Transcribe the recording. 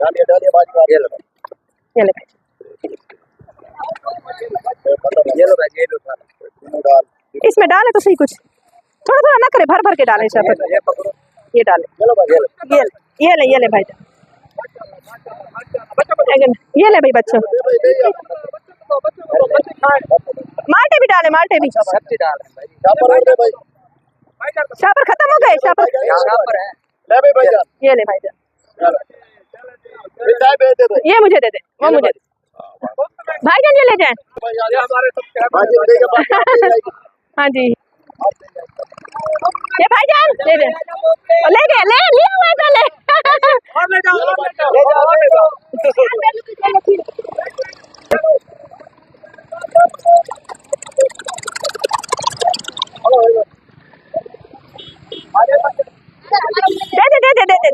डालिए डालिए बाजू ये लो ये ले भाई, ये लो तीनों डाल इसमें डाले तो सही कुछ, थोड़ा थोड़ा ना करे, भर भर के डाले शरबत। ये पकड़ो ये डाले, चलो भाई ये ले भाई, ये ले भाई बच्चों। माल्टे भी डाले, माल्टे भी। सब्जी डाल रहे हैं भाई शापर और दे भाई शापर खत्म हो गए, शापर शापर है ले भाई भाईजान ये ले भाई, चाय भेज दे भाई ये मुझे दे दे, वो मुझे दे भाईजान, ये ले जाए। हमारे सब हाँ जी, ये भाईजान दे दे, ले गए, ले लिया हुआ है पहले।